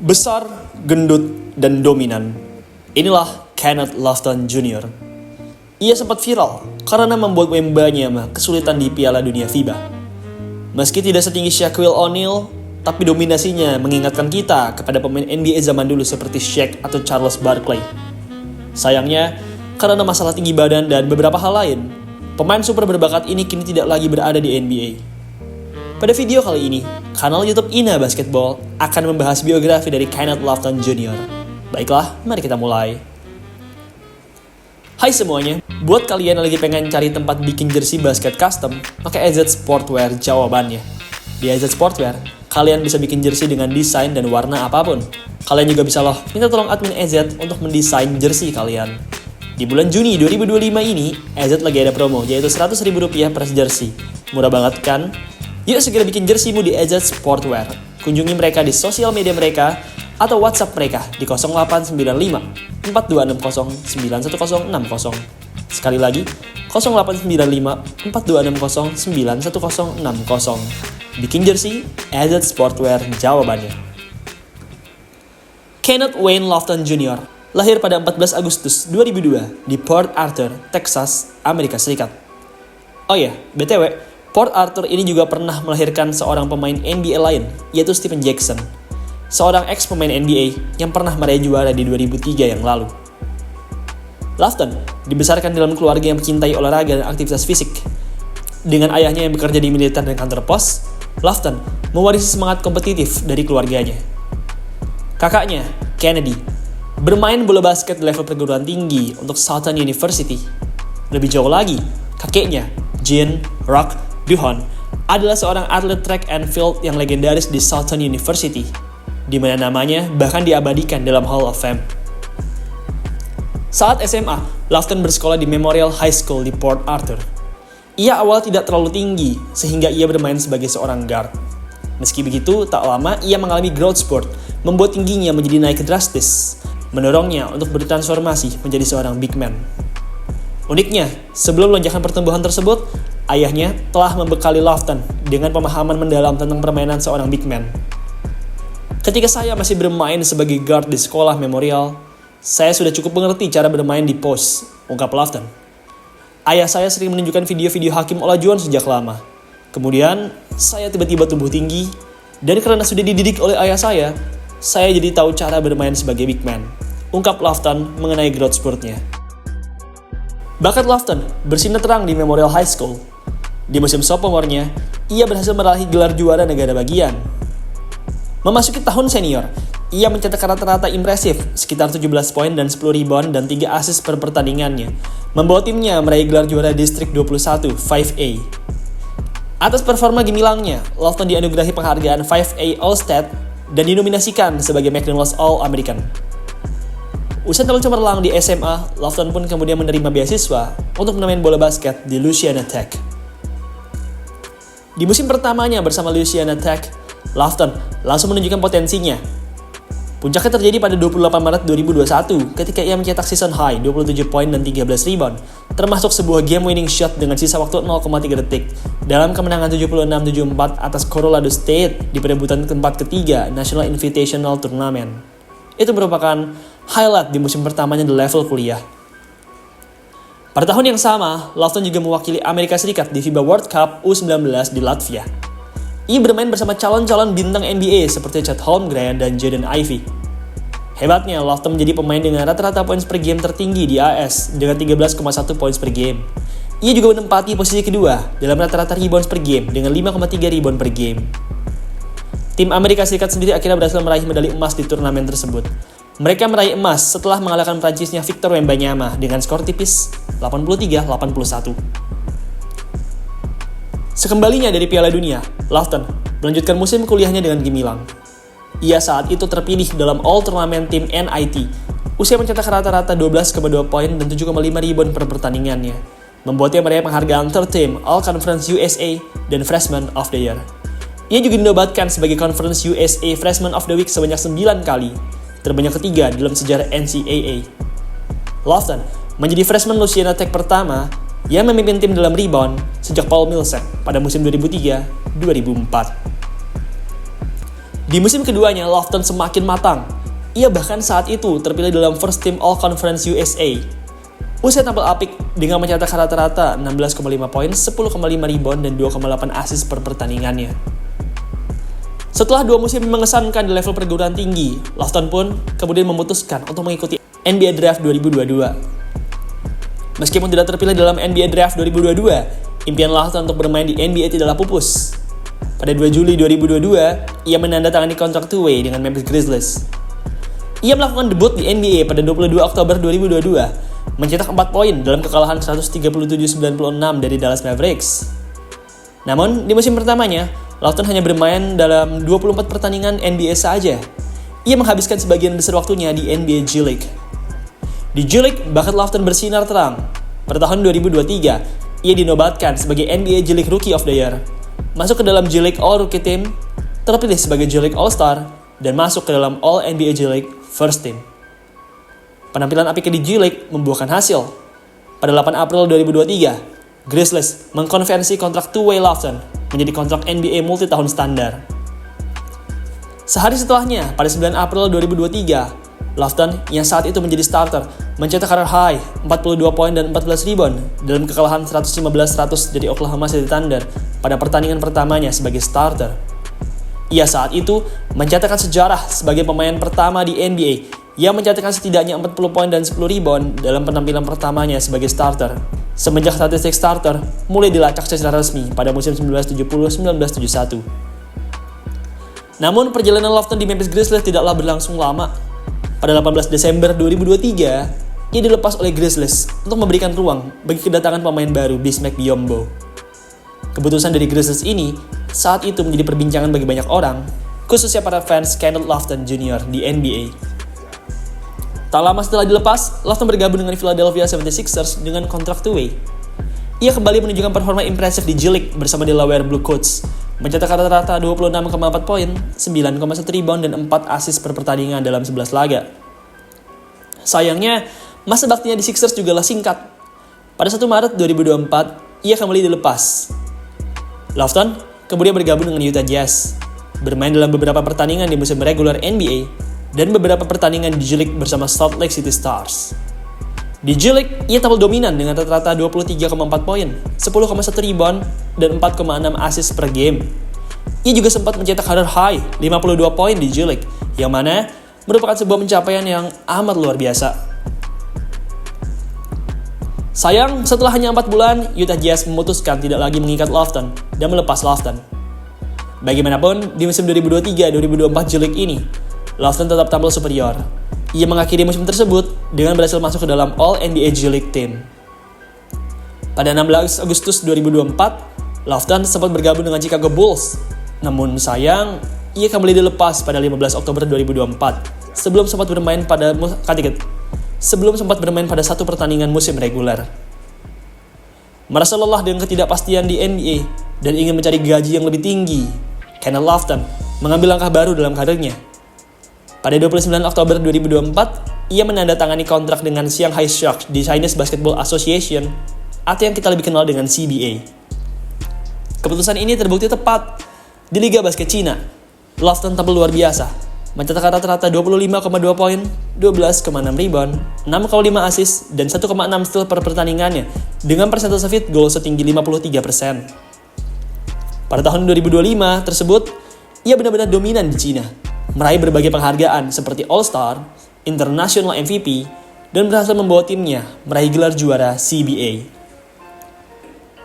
Besar, gendut, dan dominan. Inilah Kenneth Lofton Jr. Ia sempat viral karena membuat Wembanyama kesulitan di Piala Dunia FIBA. Meski tidak setinggi Shaquille O'Neal, tapi dominasinya mengingatkan kita kepada pemain NBA zaman dulu seperti Shaq atau Charles Barkley. Sayangnya, karena masalah tinggi badan dan beberapa hal lain, pemain super berbakat ini kini tidak lagi berada di NBA. Pada video kali ini, kanal YouTube Ina Basketball akan membahas biografi dari Kenneth Lofton Jr. Baiklah, mari kita mulai. Hai semuanya, buat kalian yang lagi pengen cari tempat bikin jersey basket custom, pakai AZ Sportwear jawabannya. Di AZ Sportwear, kalian bisa bikin jersey dengan desain dan warna apapun. Kalian juga bisa minta tolong admin AZ untuk mendesain jersey kalian. Di bulan Juni 2025 ini, AZ lagi ada promo, yaitu Rp100.000 per jersey. Murah banget kan? Yuk segera bikin jerseymu di AZ Sportwear. Kunjungi mereka di sosial media mereka atau WhatsApp mereka di 0895 4260 91060. Sekali lagi, 0895 4260 91060. Bikin jersey, AZ Sportwear jawabannya. Kenneth Wayne Lofton Jr. lahir pada 14 Agustus 2002 di Port Arthur, Texas, Amerika Serikat. Oh ya, BTW, Port Arthur ini juga pernah melahirkan seorang pemain NBA lain, yaitu Stephen Jackson, seorang ex-pemain NBA yang pernah meraih juara di 2003 yang lalu. Lofton dibesarkan dalam keluarga yang mencintai olahraga dan aktivitas fisik. Dengan ayahnya yang bekerja di militer dan kantor pos, Lofton mewarisi semangat kompetitif dari keluarganya. Kakaknya, Kennedy, bermain bola basket di level perguruan tinggi untuk Southern University. Lebih jauh lagi, kakeknya, Jean Rock Duhon, adalah seorang atlet track and field yang legendaris di Southern University, di mana namanya bahkan diabadikan dalam Hall of Fame. Saat SMA, Lofton bersekolah di Memorial High School di Port Arthur. Ia awal tidak terlalu tinggi, sehingga ia bermain sebagai seorang guard. Meski begitu, tak lama ia mengalami growth spurt, membuat tingginya menjadi naik drastis, mendorongnya untuk bertransformasi menjadi seorang big man. Uniknya, sebelum lonjakan pertumbuhan tersebut, ayahnya telah membekali Lofton dengan pemahaman mendalam tentang permainan seorang big man. Ketika saya masih bermain sebagai guard di sekolah Memorial, saya sudah cukup mengerti cara bermain di post, ungkap Lofton. Ayah saya sering menunjukkan video-video Hakim Olajuwon sejak lama. Kemudian, saya tiba-tiba tumbuh tinggi, dan karena sudah dididik oleh ayah saya jadi tahu cara bermain sebagai big man, ungkap Lofton mengenai growth spurtnya. Bakat Lofton bersinar terang di Memorial High School. Di musim sophomore-nya, ia berhasil meraih gelar juara negara bagian. Memasuki tahun senior, ia mencetak rata-rata impresif, sekitar 17 poin dan 10 rebound dan 3 assist per pertandingannya, membawa timnya meraih gelar juara distrik 21 5A. Atas performa gemilangnya, Lofton dianugerahi penghargaan 5A All-Stat dan dinominasikan sebagai McDonald's All-American. Usai tampil cemerlang di SMA, Lofton pun kemudian menerima beasiswa untuk bermain bola basket di Louisiana Tech. Di musim pertamanya bersama Louisiana Tech, Lofton langsung menunjukkan potensinya. Puncaknya terjadi pada 28 Maret 2021 ketika ia mencetak season high 27 poin dan 13 rebound, termasuk sebuah game-winning shot dengan sisa waktu 0,3 detik dalam kemenangan 76-74 atas Colorado State di perebutan tempat ketiga National Invitational Tournament. Itu merupakan highlight di musim pertamanya di level kuliah. Pada tahun yang sama, Lofton juga mewakili Amerika Serikat di FIBA World Cup U19 di Latvia. Ia bermain bersama calon-calon bintang NBA seperti Chet Holmgren dan Jaden Ivey. Hebatnya, Lofton menjadi pemain dengan rata-rata points per game tertinggi di AS dengan 13,1 points per game. Ia juga menempati posisi kedua dalam rata-rata rebounds per game dengan 5,3 rebound per game. Tim Amerika Serikat sendiri akhirnya berhasil meraih medali emas di turnamen tersebut. Mereka meraih emas setelah mengalahkan Prancisnya Victor Wembanyama dengan skor tipis 83-81. Sekembalinya dari Piala Dunia, Lofton melanjutkan musim kuliahnya dengan gemilang. Ia saat itu terpilih dalam All-Tournament Team NIT. Usia mencetak rata-rata 12,2 poin dan 7,5 rebound per pertandingannya, membuatnya meraih penghargaan Third Team All-Conference USA dan Freshman of the Year. Ia juga dinobatkan sebagai Conference USA Freshman of the Week sebanyak 9 kali, terbanyak ketiga dalam sejarah NCAA. Lofton menjadi freshman Louisiana Tech pertama yang memimpin tim dalam rebound sejak Paul Millsap pada musim 2003-2004. Di musim keduanya, Lofton semakin matang. Ia bahkan saat itu terpilih dalam First Team All-Conference USA. Usai tampil apik dengan mencetak rata-rata 16,5 poin, 10,5 rebound, dan 2,8 assist per pertandingannya. Setelah 2 musim mengesankan di level perguruan tinggi, Lofton pun kemudian memutuskan untuk mengikuti NBA Draft 2022. Meskipun tidak terpilih dalam NBA Draft 2022, impian Lofton untuk bermain di NBA tidaklah pupus. Pada 2 Juli 2022, ia menandatangani kontrak two-way dengan Memphis Grizzlies. Ia melakukan debut di NBA pada 22 Oktober 2022, mencetak 4 poin dalam kekalahan 137-96 dari Dallas Mavericks. Namun, di musim pertamanya, Lofton hanya bermain dalam 24 pertandingan NBA saja. Ia menghabiskan sebagian besar waktunya di NBA G League. Di G League, bakat Lofton bersinar terang. Pada tahun 2023, ia dinobatkan sebagai NBA G League Rookie of the Year, masuk ke dalam G League All-Rookie Team, terpilih sebagai G League All-Star, dan masuk ke dalam All-NBA G League First Team. Penampilan apiknya di G League membuahkan hasil. Pada 8 April 2023, Grizzlies mengkonversi kontrak two-way Lofton menjadi kontrak NBA multi-tahun standar. Sehari setelahnya, pada 9 April 2023, Lofton yang saat itu menjadi starter mencetak career high 42 poin dan 14 rebound dalam kekalahan 115-100 dari Oklahoma City Thunder pada pertandingan pertamanya sebagai starter. Ia saat itu mencatatkan sejarah sebagai pemain pertama di NBA yang mencatatkan setidaknya 40 poin dan 10 rebound dalam penampilan pertamanya sebagai starter, semenjak statistik starter mulai dilacak secara resmi pada musim 1970-1971. Namun perjalanan Lofton di Memphis Grizzlies tidaklah berlangsung lama. Pada 18 Desember 2023, ia dilepas oleh Grizzlies untuk memberikan ruang bagi kedatangan pemain baru Bismack Biyombo. Keputusan dari Grizzlies ini saat itu menjadi perbincangan bagi banyak orang, khususnya para fans Kenneth Lofton Jr. di NBA. Tak lama setelah dilepas, Lofton bergabung dengan Philadelphia 76ers dengan kontrak two-way. Ia kembali menunjukkan performa impresif di G League bersama Delaware Blue Coats, mencetak rata-rata 26,4 poin, 9,1 rebound, dan 4 assist per pertandingan dalam 11 laga. Sayangnya, masa baktinya di Sixers jugalah singkat. Pada 1 Maret 2024, ia kembali dilepas. Lofton kemudian bergabung dengan Utah Jazz, bermain dalam beberapa pertandingan di musim regular NBA, dan beberapa pertandingan di G League bersama Salt Lake City Stars. Di G League, ia tampil dominan dengan rata-rata 23,4 poin, 10,1 rebound, dan 4,6 assist per game. Ia juga sempat mencetak career high 52 poin di G League, yang mana merupakan sebuah pencapaian yang amat luar biasa. Sayang, setelah hanya 4 bulan, Utah Jazz memutuskan tidak lagi mengikat Lofton dan melepas Lofton. Bagaimanapun, di musim 2023-2024 G League ini, Lofton tetap tampil superior. Ia mengakhiri musim tersebut dengan berhasil masuk ke dalam All-NBA G League Team. Pada 16 Agustus 2024, Lofton sempat bergabung dengan Chicago Bulls. Namun sayang, ia kembali dilepas pada 15 Oktober 2024 sebelum sempat bermain pada satu pertandingan musim reguler. Merasa lelah dengan ketidakpastian di NBA dan ingin mencari gaji yang lebih tinggi, Kenneth Lofton mengambil langkah baru dalam karirnya. Pada 29 Oktober 2024, ia menandatangani kontrak dengan Shanghai Sharks di Chinese Basketball Association atau yang kita lebih kenal dengan CBA. Keputusan ini terbukti tepat. Di Liga Basket Cina, Lofton tampil luar biasa, mencetak rata-rata 25,2 poin, 12,6 rebound, 6,5 assist, dan 1,6 steal per pertandingannya dengan persentase field goal setinggi 53%. Pada tahun 2025 tersebut, ia benar-benar dominan di Cina, meraih berbagai penghargaan seperti All-Star, International MVP, dan berhasil membawa timnya meraih gelar juara CBA.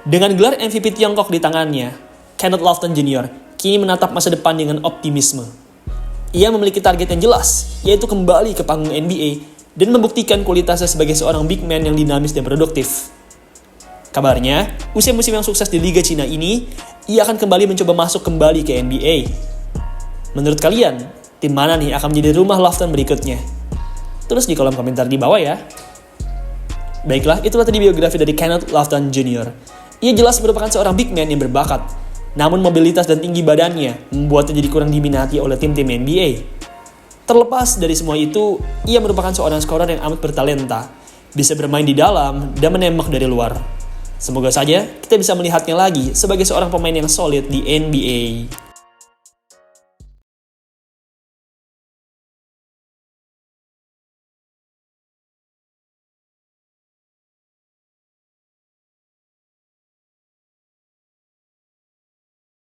Dengan gelar MVP Tiongkok di tangannya, Kenneth Lofton Jr. kini menatap masa depan dengan optimisme. Ia memiliki target yang jelas, yaitu kembali ke panggung NBA dan membuktikan kualitasnya sebagai seorang big man yang dinamis dan produktif. Kabarnya, usai musim yang sukses di Liga Cina ini, ia akan kembali mencoba masuk kembali ke NBA. Menurut kalian, tim mana nih akan menjadi rumah Lofton berikutnya? Tulis di kolom komentar di bawah ya. Baiklah, itulah tadi biografi dari Kenneth Lofton Jr. Ia jelas merupakan seorang big man yang berbakat, namun mobilitas dan tinggi badannya membuatnya jadi kurang diminati oleh tim-tim NBA. Terlepas dari semua itu, ia merupakan seorang skorer yang amat bertalenta, bisa bermain di dalam dan menembak dari luar. Semoga saja kita bisa melihatnya lagi sebagai seorang pemain yang solid di NBA.